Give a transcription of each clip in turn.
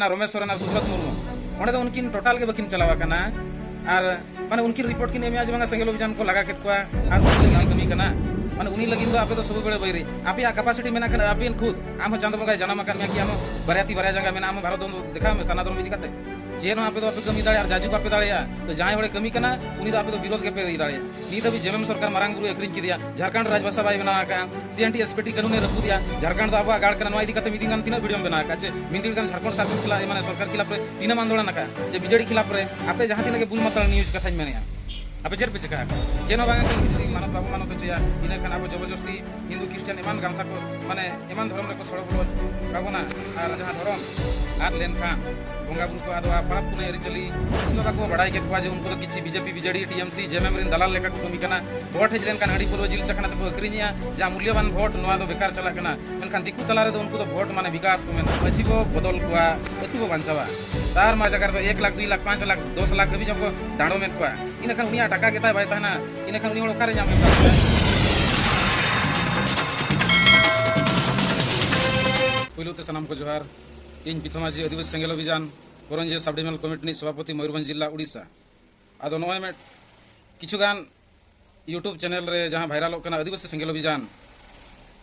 रमेश सोरेन और सुब्रत मुर्मू ओंडे दो उनकिन टोटल के बकिन चलावा कना और माने उनकी रिपोर्ट किन एमे आज बांगा सेंगेल अभियान को लगा केत कोआ और उनकी कमी कना माने उनी लगिन दो आपे तो सब बड़े बैरी आपे कैपेसिटी मेना कना आपिन खुद आम चांद बंगा जन्म कन में कि आम बरियाती बरिया जगह मेना आम भारत दो देखा में सना धर्म इदी कते जेनो आपे तो आपे कमी दाड़े और जाजू आपे दाड़े तो जहां बड़े कमी कना उनी तो आपे तो विरोध के पे दाड़े नी तभी जेएम सरकार मारांग गुरु एकरिन की दिया झारखंड राजभाषा बाई बना का सीएनटी एसपीटी कानून ने रखु दिया झारखंड तो अब गाड़ कना नवा इदी कते मीटिंग गान तीना वीडियो बना का चे मिंदिल गान झारखंड सरकार खिलाफ माने सरकार खिलाफ रे तीना आंदोलन का जे बीजेडी खिलाफ रे आपे जहां तीना के बुल मतल न्यूज कथा मेने apa cer pe cekak jeno bang kan hisri manot babu manot ceya ina kan abo joborosti hindu kristian eman gamsa ko mane eman dhorom reko soro bolo kabona ar jahan dhorom ar len khan bonga buru ko ado parap pune eri chali islo ka ko badai ke ko je unko to kichi BJP BJD TMC JMM रिन दलाल लेका को कमी kana vote hej len kan hadi purwo jil chakana to akrinya ja mulyaban vote noa do bekar chala kana menkan diku talare do unko to vote mane vikas ko mena majibo bodol ko atubo bansawa तार मा जगर तो 1 लाख 2 लाख 5 लाख 10 लाख कभी जब डांडो में को इन खान उनिया टका के बाय ताना इन खान उनी होड़ करे जाम पहिलो ते सनाम को जोहार इन पिथमाजी आदिवासी सेंगेल अभियान करंजे सब डिविजनल कमिटी सभापति मयूरभंज जिला उड़ीसा आदो नय में किछुगान यूट्यूब चैनल रे जहां वायरल होकना आदिवासी सेंगेल अभियान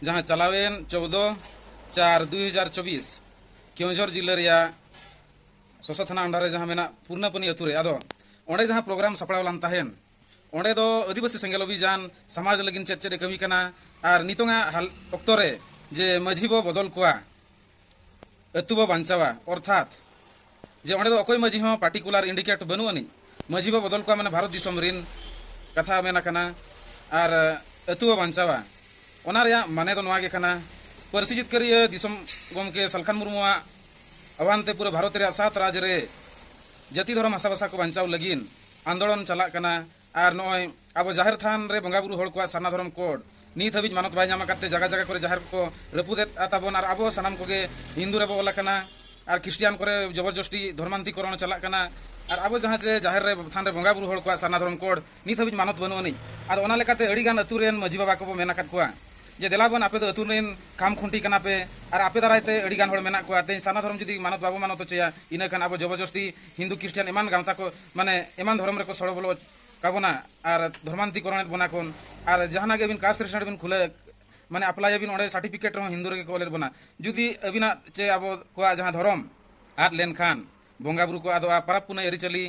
जहां चलावेन 14/4/2024 केवंझर जिला रिया सोसा थाना अंडर जहां मेना पूर्णपनी अतुरे आदो ओंडे जहां प्रोग्राम सपड़ाव लान ताहेन ओंडे दो आदिवासी सेंगेल अभियान समाज लगिन चेद चेद कमी कना आर नितोंगा हाल अक्तोरे जे मझीबो बदल कोआ अतुबो बांचावा अर्थात जे ओंडे दो अकोय मझी हो पार्टिकुलर इंडिकेट बनु अनि मझीबो बदल कोआ माने भारत दिसम रिन कथा मेना कना आर अतुबो बांचावा ओना रिया माने दो नवा गे कना परसी जितकरी दिसम गमके सलखान मुर्मुआ अवानते पूरे भारत रे 7 राज्य रे जाति धर्म भाषा भाषा को बांचाव लगिन आंदोलन चला कना आर नय अब जाहिर थान रे बंगा बुरु होड़ को साना धर्म कोड नीत हबिज मानत बाय जामा करते जगह जगह करे जाहिर को रपुदे आताबन आर अब सनाम कोगे हिंदू रे बोला कना आर क्रिश्चियन करे जबरदस्ती धर्मांतरीकरण चला कना आर अब जहां जे जाहिर रे थान रे बंगा बुरु होड़ को साना धर्म कोड नीत हबिज मानत बनु अनि आर ओना लेकाते अड़ी गान अतुरेन मजी बाबा को मेना कत कोआ जे देलाबन आपे तो अतुरेन काम खुंटी कना पे और आपे दारायते अड़ी गान होड़ मेना को ते साना धर्म जदी मानत बाबू मानत चया इना खान अब जबरदस्ती हिंदू क्रिश्चियन एमान गामता को माने एमान धर्म रे को सड़ो बोलो काबोना और धर्मांतरीकरण बना कोन और जहाना के बिन कास्ट रेस्टोरेंट बिन खुले माने अप्लाई बिन ओडे सर्टिफिकेट रो हिंदू रे कॉलेज बना जदी अबिना चे अब को जहां धर्म आर लेन खान बोंगा बुरु को आदो परप पुने एरी चली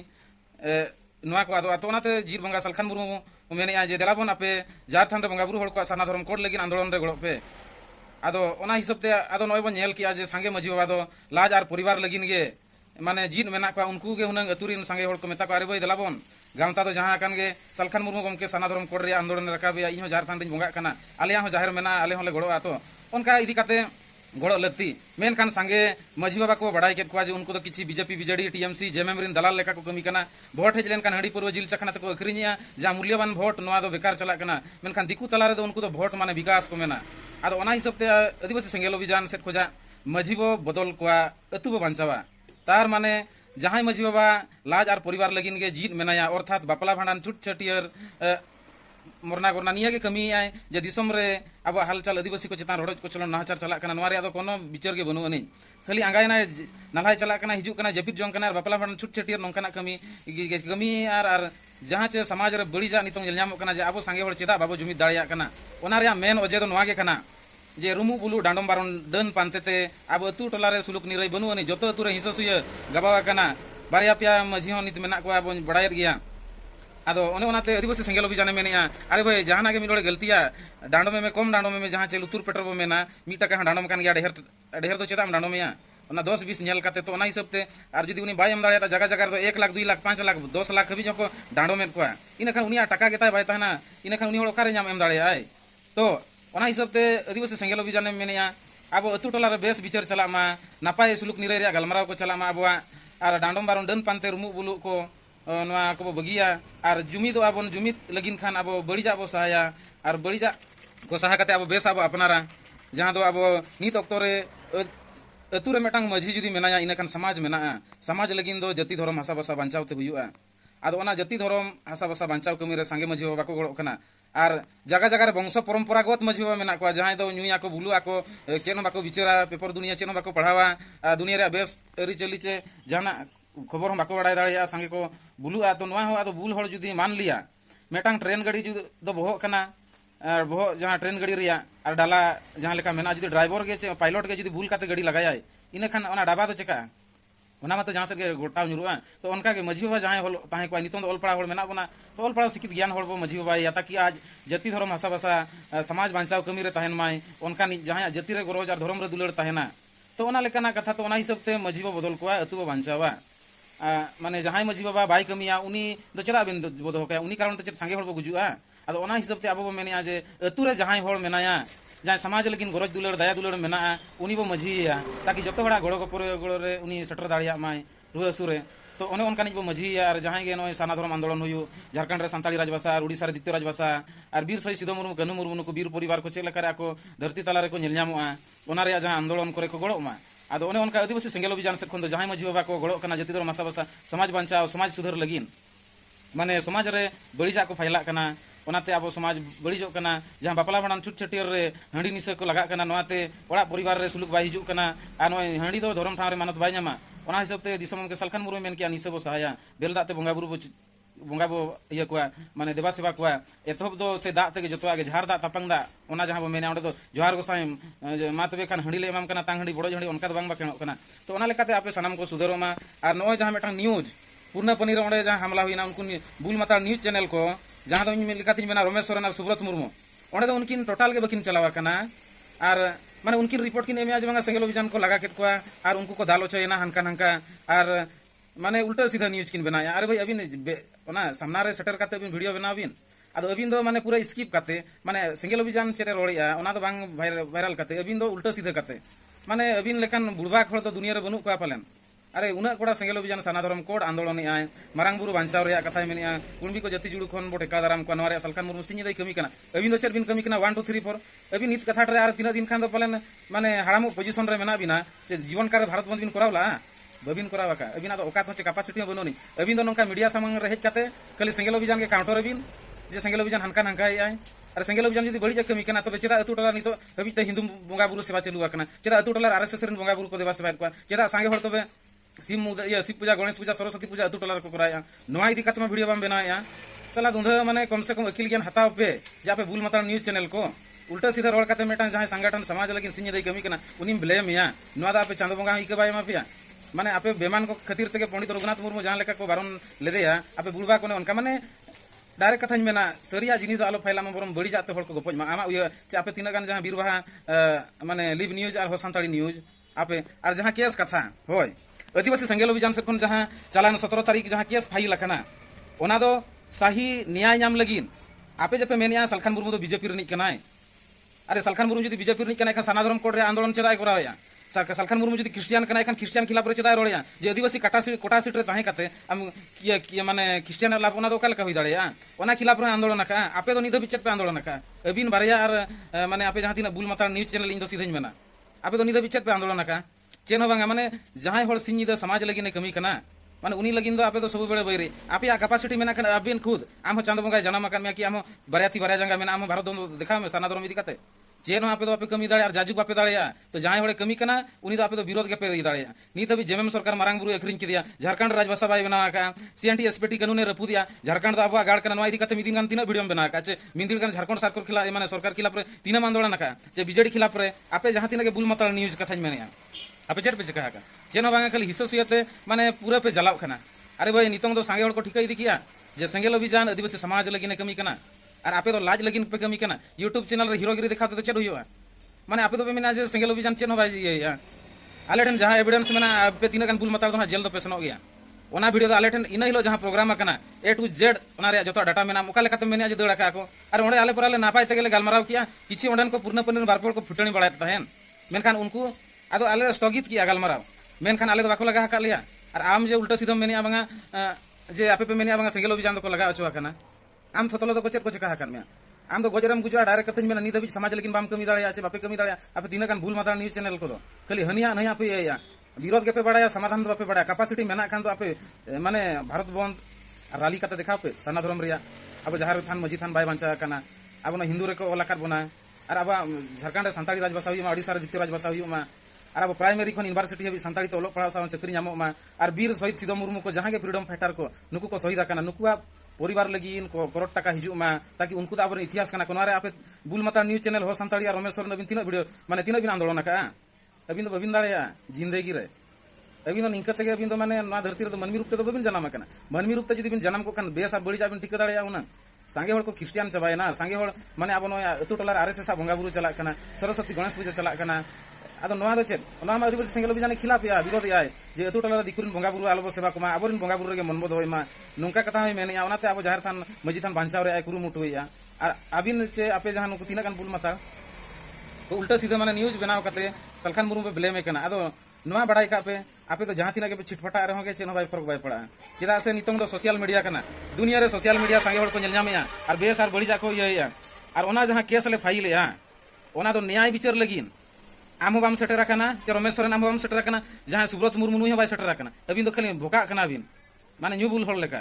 नवा को आदो अतोनाते जीर बंगा सलखान मुर्मू मेने जे देलाबन आपे जार थान रे बंगा बुरु होड़ को साना धर्म कोड लेकिन आंदोलन रे गड़ो पे आदो ओना हिसाब ते आदो नय बन नेल किया जे संगे मजी बाबा दो लाज आर परिवार लगिन गे माने जीत मेना को उनको गे हुनंग अतुरिन संगे होड़ को मेता को अरे भाई देलाबन गामता तो जहां कान गे सलखान मुर्मू गमके साना धर्म कोड रे आंदोलन रकाबे इहो जार थान रे बंगा कना आले हो जाहिर मेना आले होले गड़ो आतो उनका इदी काते गड़ो लगती मेन खान संगे मजी बाबा को बड़ाई के को जे उनको तो किछि बीजेपी बीजेडी टीएमसी जेएमएम रिन दलाल लेका को कमी कना वोट हेज लेन कान हडी पूर्व जिल चखना को अखरिनिया जा मूल्यवान वोट नवा दो बेकार चला कना मेन खान दिकु तलारे दो उनको तो वोट माने विकास को मेना आदो ओना हिसाब ते आदिवासी सेंगेल अभियान सेट खोजा मजीबो बदल कोआ अतुबो बांचावा तार माने जहां मजी बाबा लाज आर परिवार लगिन के जीत मेनाया अर्थात बापला भांडान छुट छटियर मरना गरना निया के कमी आए जे दिसम रे अब हालचाल आदिवासी को चितान रोड को चलन नाहचार चला कना नवा रे आदो कोनो विचार के बनु अनि खाली आंगाय ना नालाय चला कना हिजु कना जपित जों कना बापला भांडान छुट छटियर नोंकना कमी आर जहां चे समाज रे बड़ी जा नितों जेल नामो कना जे आबो संगे होड़ चेदा बाबो जुमित दाड़िया कना ओना रे मेन ओजे दो नवा के कना जे रुमु बुलु डांडम बारन दन पानतेते अब अतु टोला रे सुलुक निरई बनु अनि जतो अतु रे हिंसा सुय गबावा कना बारिया पिया मझी हो नित मेना को अब बड़ायर गया आदो ओने ओनाते आदिवासी सेंगेल अभियान मेनिया अरे भाई जहां के मिलोड़े गलतिया डांडो में कम डांडो में जहां चे लुतुर पेट्रोल मेना 1 टका डांडो कान गया ढेर तो चेदाम डांडो में ओना 10 20 नेल काते तो ओना हिसाब ते आर जदी उनी बाय एम दाड़िया जगह जगह तो 1 लाख 2 लाख 5 लाख 10 लाख हबी जको डांडो में कोआ इन खान उनिया टका गेता बाय ताना इन खान उनी होड़ कारे नाम एम दाड़िया आय तो ओना हिसाब ते आदिवासी सेंगेल अभियान मेनिया अब अतु टोला रे बेस विचार चला मा नापाय सुलुक निरे रे गलमराव को चला मा अबवा आर डांडम बारन दन पानते रुमु बुलु को नवा को बगिया आर जुमिद आबन जुमिद लगिन खान अब बड़ीजा अब सहाया आर बड़ीजा को सहा कते अब बेस अब अपनारा जहां दो अब नीत अक्तो रे अतु रे मेटांग मझी जुदी मेनाया इन खान समाज मेना समाज लगिन दो जाति धर्म भाषा भाषा बांचावते हुयुआ आदो ओना जाति धर्म भाषा भाषा बांचाव कमी रे संगे मझी बाबा को गड़ो कना और जगह जगह वंश परम्परागत मजी बाबा मेना को जहां दो नुया को बुलुआ को चेन बाको विचारा पेपर दुनिया चेन बाको पढ़ावा दुनिया रे बेस अरिचली चे जहाना खबर हम बाको बड़ा दाड़िया संगे को बुलुआ तो नवा हो आदो बुल हड़ जुदी मान लिया मेटांग ट्रेन गाड़ी जुदी दो बहो कना और बहो जहां ट्रेन गाड़ी रिया और डाला जहां लेका मेना जुदी ड्राइवर के चे पायलट के जुदी बुल काते गाड़ी लगाया इने खान ओना डाबा तो चेका ओना मत जहां से गोटा नुरुआ तो उनका के मजी बाबा जहां होल ताहे को नितों ऑल पड़ा होल मेना बना तो ऑल पड़ा शिक्षित ज्ञान होल मजी बाबा या ताकि आज जाति धर्म भाषा भाषा समाज बांचाव कमी रे तहन माय उनका जहां जाति रे गरज और धर्म रे दुलड़ तहना तो ओना लेकाना कथा तो ओना हिसाब ते मजी बाबा बदल कोआ अतु बांचावा माने जहां मजी बाबा बाय कमिया उनी दो चला बिन बदो का उनी कारण ते संगे होल गुजुआ आदो ओना हिसाब ते आबो मेनिया जे अतु रे जहां होल मेनाया जहाँ समाज लगिन गरज दुलड़ दया दुलड़ मेना उनी बो मझिया ताकि जो हड़ा गड़ो गड़ो रे उनी सेटर दाड़िया माय रुआ सुरे तो ओने उनकानिज बो मझिया और जहाँ गे नय साना धर्म आंदोलन हुयु झारखंड रे सांताली राजभाषा और उड़ीसा रे द्वितीय राजभाषा और वीर शहीद सिधो मुर्मू गनु मुर्मू को वीर परिवार को चेक को धरती तला रे को नेल ᱧᱟᱢᱚᱜᱼᱟ ओना रे जहाँ आंदोलन करे को गड़ो मा आदो ओने उनका आदिवासी सेंगेल अभियान से खन दो जहाँ मझी बाबा को गड़ो कना जाति धर्म भाषा भाषा समाज बांचाव समाज सुधार लगिन माने समाज रे बड़ीजा को फैला कना ओनाते अब समाज बड़ीजो कना जहाँ बापला भांडान छुट छटियर रे हंडी निशा को लगा कना नोआते ओड़ा परिवार रे सुलुक बाय हिजु कना आ नोय हंडी दो धर्म ठाव रे मानत बाय ᱧᱟᱢᱟ ओना हिसाब ते दिसम के सलखान मुरु मेन किया निशा बो सहाया बेलदाते बंगा बुरु बंगा बो इया को माने देवा सेवा को एतहब दो से दाग ते जतो आगे झार दा तापंग दा ओना जहाँ बो मेना ओंडे दो जोहार गोसाई मा तबे खान हंडी ले एमाम कना तांग हंडी बड़ो हंडी ओनका दो बांग बाकेनो कना तो ओना लेकाते आपे सनाम को सुधरोमा और नोय जहाँ मेटा न्यूज पूर्ण पनीर ओंडे जहाँ हमला हुईना उनको बुल माता न्यूज चैनल को जहाँ दो लेकातिन मेना रमेश सोरेन और सुब्रत मुर्मू ओंडे दो उनकिन टोटल के बकिन चलावा कना और माने उनकी रिपोर्ट किन एमिया जबंगा सेंगेल अभियान को लगा केट को और उनको को दालो चयना हनका हनका और माने उल्टा सीधा न्यूज किन बनाया अरे भाई अबिन ओना सामना रे सेटर काते अबिन वीडियो बनाबिन आदो अबिन दो माने पूरा स्किप काते माने सेंगेल अभियान चेरे रोड़िया ओना दो बांग वायरल काते अबिन दो उल्टा सीधा काते माने अबिन लेकान बुढ़बा खड़ दो दुनिया रे बनु को पालेन अरे उना कोड़ा सेंगेल अभियान साना धर्म कोड आंदोलन आय मारांग बुरु बांचाव रे कथा मेनिया कुंबी को जति जुड़ु खन बो टेका दाराम को नवारे सलखान मुरमु सिंह दई कमी कना अबिन दो चर बिन कमी कना 1 2 3 4 अबिन नित कथा रे आर तीन दिन खान दो पालेन माने हाड़ामु पोजीशन रे मेना बिना जे जीवन कार भारत बंद बिन करावला बबिन करावा का अबिन आदो ओकात होचे कैपेसिटी बनोनी अबिन दो नंका मीडिया सामंग रे हेज काते खाली सेंगेल अभियान के काउंटर अबिन जे सेंगेल अभियान हनका हनका आय और सेंगेल अभियान जदी बड़ी कमी कना तो चेदा अतु टला नितो अबि ते हिंदू बंगा बुरु सेवा चलुआ कना चेदा अतु टला आरएसएस रेन बंगा बुरु को देवा सेवा को चेदा सांगे हर तबे शिव पूजा गणेश पूजा सरस्वती पूजा अतु टला को कराया नोआ इदी कतमा वीडियो बाम बनाया चला दुंधा माने कम से कम अखिल ज्ञान हताव पे जा पे बुल माता न्यूज चैनल को उल्टा सीधा रोड काते मेटा जहां संगठन समाज लगिन सिंह दई कमी कना उनी ब्लेम या नोआ दा पे चांद बंगा इके बाय माफिया माने आपे बेमान को खातिर तके पंडित रघुनाथ मुर्मू जहां लेका को बारन लेदेया आपे बुलबा कोने उनका माने डायरेक्ट कथा मेना सरिया जिनिस आलो फैला बरम बड़ी जाते हर को गपज मा आमा चे आपे तीना गान जहां बीरबाहा माने लिव न्यूज और हो सांताली न्यूज आपे और जहां केस कथा होय आदिवासी सेंगेल अभियान से खन जहां चालान 17 तारीख जहां केस फाइल लखना ओना दो सही न्याय नाम लगिन आपे जपे मेनिया सलखान मुर्मू दो बीजेपी रनिक कनाय अरे सलखान मुर्मू जदी बीजेपी रनिक कनाय खा साना धर्म कोड रे आंदोलन चेदाय कराया सलखान मुर्मू जदी क्रिश्चियन कनाय खान क्रिश्चियन खिलाफ रे चेदाय रोड़या जे आदिवासी कोटा सीट रे ताहे काते हम किया माने क्रिश्चियन लाभ ओना दो काल का होई दाड़या ओना खिलाफ रे आंदोलन का आपे दो निधो बिचेत पे आंदोलन का अबिन बारया और माने आपे जहां तिना बुल माता न्यूज चैनल इन दो सीधे मेना आपे दो निधो बिचेत पे आंदोलन का चेन हो बांगा माने जहां हर सिंह द समाज लगिन कमी कना माने उनी लगिन दो आपे दो सब बेले बैरे आपे कैपेसिटी मेना कना अबिन खुद आम चांद बंगा जन्म कन में कि आम बारयाती बारया जंगा मेना आम भारत दो देखा में साना धर्म इदी काते चेन आपे दो आपे कमी दाड़े और जाजुक आपे दाड़े तो जहां हड़े कमी कना उनी दो आपे दो विरोध के पे दाड़े नीत अभी जेएमएम सरकार मारांग बुरु अखरिन के दिया झारखंड राजभाषा बाय बना का सीएनटी एसपीटी कानून ने रपु दिया झारखंड दो आबा गाड़ कना नवा इदी काते मिदिन गान तीन वीडियो में बना का चे मिंदिल गान झारखंड सरकार खिलाफ माने सरकार खिलाफ रे तीन आंदोलन का चे बीजेडी खिलाफ रे आपे जहां तीन के बुल माता न्यूज कथा मेनिया आपे चेट पे चका का चेन बांगा खाली हिस्सा सुयते माने पूरा पे जलाव खाना अरे भाई नितंग दो सांगे हड़ को ठिका इदी किया जे सेंगेल अभियान आदिवासी समाज लगिन कमी कना और आपे तो लाज लगिन पे कमी कना यूट्यूब चैनल रे हीरोगिरी दिखाते तो चेट हुआ माने आपे तो पे मेना जे सेंगेल अभियान चेन हो भाई ये आले ठन जहां एविडेंस मेना पे तीन गान बुल माता दो जेल दो पे सनो गया ओना वीडियो आले ठन इना हिलो जहां प्रोग्राम कना A to Z ओना रे जतो डाटा मेना ओका लेकाते मेना जे दड़ा का को और ओंडे आले पराले नापाय तेगेले गालमाराव किया किछि ओंडन को पूर्ण पनिर बारपोल को फुटणी बड़ा तहन मेनखान उनको आदो आले स्थगित किया गालमाराव मेनखान आले बाको लगा का लिया और आम जे उल्टा सीधा मेनिया बांगा जे आपे पे मेनिया बांगा सेंगेल अभियान को लगा अचवा कना आम थतलो दो को चेक को चका हकन में आम दो गजरम गुजरा डायरेक्ट कतन में नीद समाज लेकिन बाम कमी दाड़े आछे बापे कमी दाड़े आपे तीन गान भूल मात्रा न्यूज चैनल को दो खाली हनिया नहीं आपे या विरोध के पे बड़ा समाधान दो आपे बड़ा कैपेसिटी मेना खान दो आपे माने भारत बंद रैली कते देखा पे सना धर्म रिया अब जहार थान मजी थान बाय बांचा कना अब हिंदू रेको ऑल आकाद बोना और अब झारखंड सानताड़ी राजभाषा हुई ओडिशा द्वितीय राजभाषा हुई और अब प्राइमरी खन यूनिवर्सिटी हबी सानताड़ी तो पढ़ा साव चाकरी नामों और वीर शहीद सिदो मुर्मू को जहाँ के फ्रीडम फाइटर को नुकु को शहीद आकाना नुकुआ परिवार लगी करोड़ टाका हिजुमा ताकि उनको अब इतिहास करना को आप बुल माता न्यूज चैनल हो सानताड़ी और रमेश्वर अबिन तीन वीडियो माने तीन बिन आंदोलन का अबिन बबिन दाड़ा जिंदगी रे अबिन निंका तेगे अबिन माने धरती रे मनमी रूप ते बबिन जनाम करना मनमी रूप ते जुदी बिन जनाम को खान बेस और बड़ी जाबिन टिका दाड़ा उना सांगे हड़ को ख्रिस्टियान चबायना सांगे हड़ माने अब अतु टोलार आरएसएस बंगा बुरु चला करना सरस्वती गणेश पूजा चला करना अब चेक आदिवासी सेंगल अभियान खिलाफ विरोध जे अतु टोला दिकुरिन बंगा बुरु आलोबो सेवा को आबोरिन बंगा बुरु रे मनबो दोयमा नोंका कथा होय मेने ओनाते अब जाहर थान मजी थान बांचाव रे कुरुमुटु होया और अबिन चे आपे जहां नुकु तीना बुल माता तो उल्टा सीधा माने न्यूज बनाव कते सलखान मुर्मू पे ब्लेम कना अदो नवा बड़ाई का पे आपे तो जहां तीना के छिटफटा रहोगे चेन बाय फरक बाय पड़ा चेदा से नितंग दो सोशल मीडिया कना दुनिया रे सोशल मीडिया संगे हड़ को नेल नामया और बेस और बड़ी जाको ये और ओना जहां केस ले फाइल या ओना तो न्याय विचार लगिन आम बाम सेटर करना चे रमेश सोरेन आम बाम सेटर करना जहां सुब्रत मुर्मू नुई बाय सेटर करना अबिन तो खाली भोका करना बिन माने न्यू बुल हड़ लेका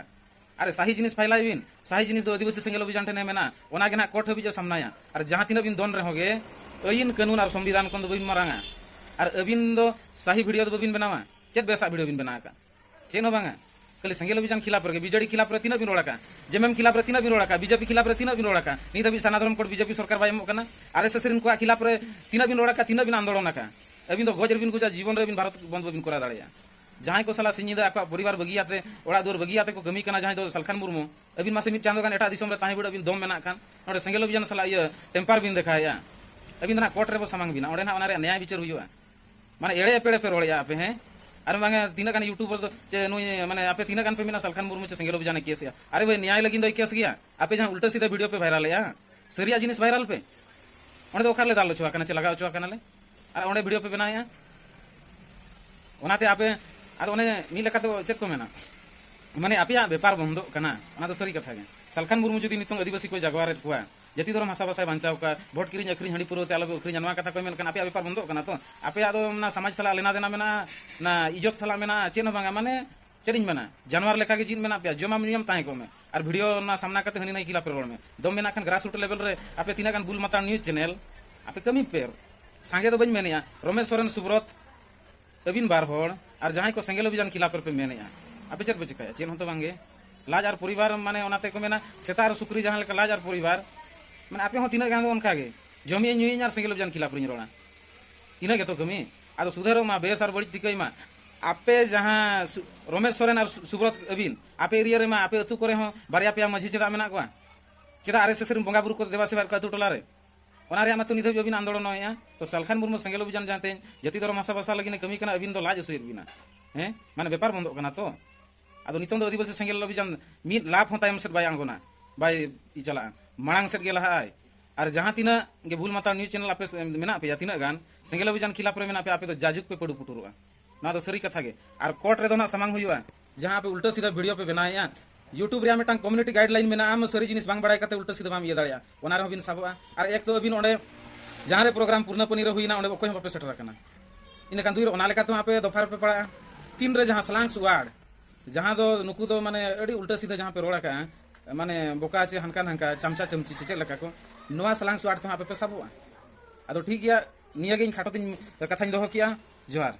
अरे सही जिनिस फाइला बिन सही जिनिस दो आदिवासी सेंगल अभियान ठने मेना ओना के ना कोर्ट हबी सामनाया और जहां तीना बिन दोन रहोगे आईन कानून और संविधान को बिन मारांगा और अबिन दो सही वीडियो दो बिन बनावा चेत बेसा वीडियो बिन बना का चेन बांगा खाली सेंगल अभियान खिलाफ रे बीजेडी खिलाफ रे तीना बिन रोड़ा का जेएमएम खिलाफ रे तीना बिन रोड़ा का बीजेपी खिलाफ रे तीना बिन रोड़ा का नी दबी सनातन कोड बीजेपी सरकार बाय एमकना आरएसएस रिन को खिलाफ रे तीना बिन रोड़ा का तीना बिन आंदोलन का अबिन दो गज रे बिन गुजा जीवन रे बिन भारत बंद बिन करा दाड़िया जहां को सला सिंह आक परिवार बगियाते ओड़ा दुआर बगियाते को कमी कना जहां दो सलखान मुर्मू अबिन मासे मिट चांदो गान एटा दिसम रे ताहे बिड अबिन दम मेना खान ओडे सेंगल अभियान सला ये टेम्पर बिन देखाया अबिन ना कोर्ट रे बो सामांग बिना ओडे ना ओना रे न्याय विचार हुआ माने एड़े पेड़े पे रोड़िया आपे हैं अरे मांगे तीना गान यूट्यूबर तो चे नुई माने आपे तीना गान पे मिना सलखान मुर्मू चे सेंगल अभियान केस या अरे भाई न्याय लगिन दो केस गया आपे जहां उल्टा सीधा वीडियो पे वायरल या सरिया जिनिस वायरल पे ओने दो ओखार ले दाल छुआ कना चे लगाव छुआ कना ले अरे ओने वीडियो पे बनाया ओनाते आपे और उन्हें मी लेका तो चेक को मेना माने आपया व्यापार बंदो कना ओना तो सरी कथा गे सलखान मुर्मू जुदी नितंग आदिवासी को जागवार कुआ जति धर्म भाषा भाषा बांचाव का भोट किरिन अखरिन हंडी पुरो तेल अखरिन नवा कथा को मेन कना आपया व्यापार बंदो कना तो आपया दो ना समाज सला लेना देना मेना ना इज्जत सला मेना चेन बांगा माने चेरिन मेना जानवर लेखा के जिन मेना आपया जमा नियम ताए को में और वीडियो ना सामना करते हनी नहीं खिलाफ रोड में दम मेना खान ग्रास रूट लेवल रे आपे तीना गान बुल माता न्यूज चैनल आपे कमी पेर सांगे तो बन मेनिया रमेश सोरेन सुब्रत अबिन बार होड़ और जहां को सेंगल अभियान खिलाफ पे मेनेया आपे चेक पे चिकाया चेन होतो बांगे लाज और परिवार माने ओनाते को मेना सेतार सुक्री जहां लेका लाज और परिवार माने आपे हो तीना गान उनका गे जमी न्यूई और सेंगल अभियान खिलाफ रिन रोना तीना गे तो कमी आदो सुधरो मा बेस और बड़ी तिकई मा आपे जहां रमेश सोरेन और सुब्रत अबिन आपे एरिया रे मा आपे अतु करे हो बारिया पे मझी चेदा मेना को चेदा आरएसएस रे बंगा बुरु को देवा सेवा का अतु टोला रे ओना रे मातो निधो अबिन आंदोलन होया तो सलखान मुर्मू सेंगल अभियान जानते जति धर्म भाषा भाषा लगिन कमी कना अबिन दो लाज सुइर बिना हैं माने व्यापार बंद कना तो आदो नितंग दो आदिवासी सेंगल अभियान मी लाभ होता एम सेट बाय आंगोना बाय इ चला मांग सेट गेला है और जहां तीना गे भूल माता न्यूज चैनल आपे मेना पे तीना गान सेंगल अभियान खिलाफ रे मेना पे आपे तो जाजुक पे पडु पुटुरुआ ना तो सरी कथा गे और कोर्ट रे दो ना सामांग हुआ जहां पे उल्टा सीधा वीडियो पे बनाया यूट्यूब रे मेटा कम्युनिटी गाइडलाइन में आम सरी जिनिस बांग बड़ाय कते उल्टा सीधा बाम ये दाड़िया ओना रे बिन साबा और एक तो अबिन ओडे जहां रे प्रोग्राम पूर्णपनी रे हुईना ओडे कोय पे सेटर करना इन कान दुई ओना लेका तो आपे दफार पे पड़ा तीन रे जहां सलांग वार्ड जहां दो नुकु दो माने अडी उल्टा सीधा जहां पे रोड़ा का माने बोका चे हनका हनका चमचा चमची चे लेका को नोआ सलांग वार्ड तो आपे पे साबा आदो ठीक गया निया गे खाटो दिन कथाñ दोहो किया जोहार।